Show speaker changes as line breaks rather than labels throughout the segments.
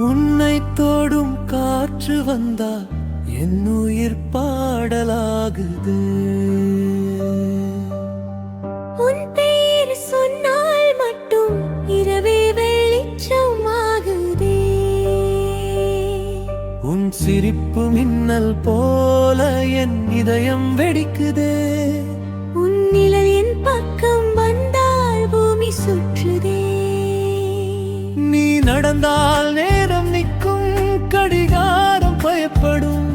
உன்னை தோடும் காற்று வந்தால் என் உயிர் பாடலாகுது.
உன் பேர் சொன்னால் மட்டும் இரவே வெளிச்சமாகுதே.
உன் சிரிப்பு மின்னல் போல என் இதயம் வெடிக்குதே.
உன் நிழல் என் பக்கம் வந்தால் பூமி சுற்றுதே.
நீ நடந்தால் நேரம் நிற்கும், கடிகாரம் பயப்படும்.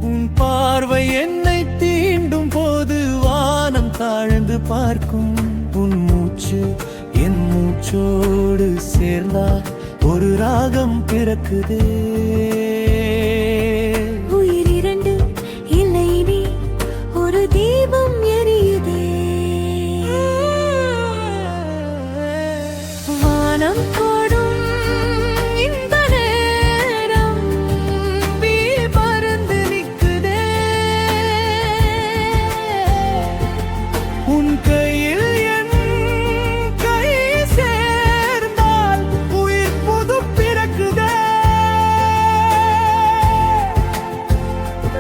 உன் பார்வை என்னை தீண்டும் போது வானம் தாழ்ந்து பார்க்கும். உன் மூச்சு என் மூச்சோடு சேர்ந்தால் ஒரு ராகம் பிறக்குதே.
உயிர் இரண்டு இல்லை, நீ ஒரு தீபம் எரியுதே. வானம் கோடும் இந்த நேரம் வீல் பறந்து நிற்குதே.
உன் கையில் என் கை சேர்ந்தால் உயிர் புது பிறக்குதே.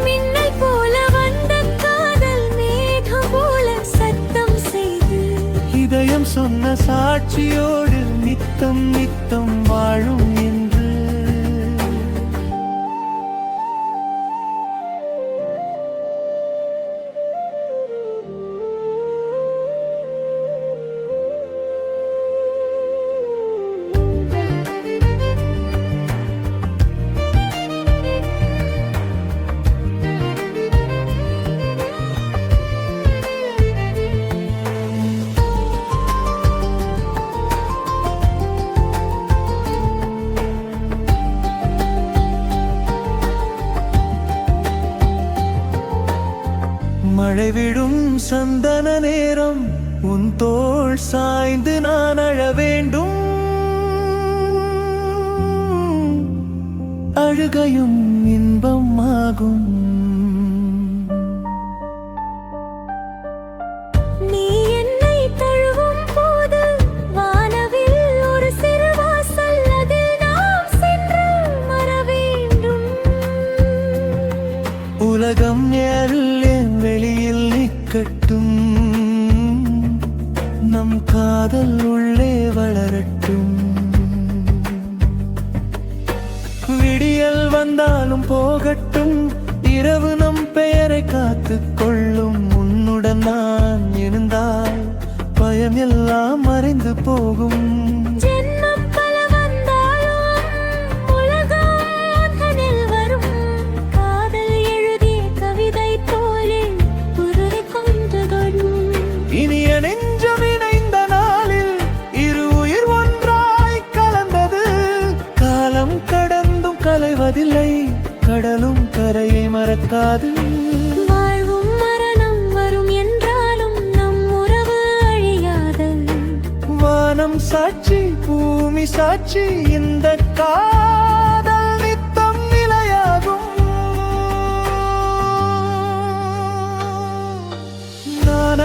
மின்னல் போல வந்த காதல் மேகம் போல சத்தம் செய்து
இதயம் சொன்ன சாட்சியோடு நித்தம் நித்தம் வாழும் என்று. மழை விடும் சந்தன நேரம் உன் தோள் சாய்ந்து நான் அழ வேண்டும். அழுகையும் இன்பம் ஆகும்.
நீ என்னை தழுவும் போது வானவில் ஒரு சிறு வாசல், அதில் நாம் சென்று மற வேண்டும்.
உலகம் எல்லேன் வெளியில் நிற்கட்டும், நம் காதல் உள்ளே வளரட்டும். விடியல் வந்தாலும் போகட்டும், இரவு நம் பெயரை காத்து கொள்ளும். உன்னுடன் நான் இருந்தால் பயம் எல்லாம் மறைந்து போகும்.
ஜென்மம் பல வந்தாலும் உலகம் தனில் வரும். காதல் எழுதிய கவிதை போலே உருளை கொண்டு கொடும்.
இனிய நெஞ்சம் இணைந்த நாளில் இரு உயிர் ஒன்றாய் கலந்தது. காலம் கடந்தும் கலைவதில்லை, கடலும் கரையை மறக்காது.
வாழ்வும் மரணம் வரும் என்றாலும் நம் உறவு அழியாது.
வானம் சாட்சி பூமி சாட்சி, இந்த காதல் நித்தம் நிலையாகும். நான்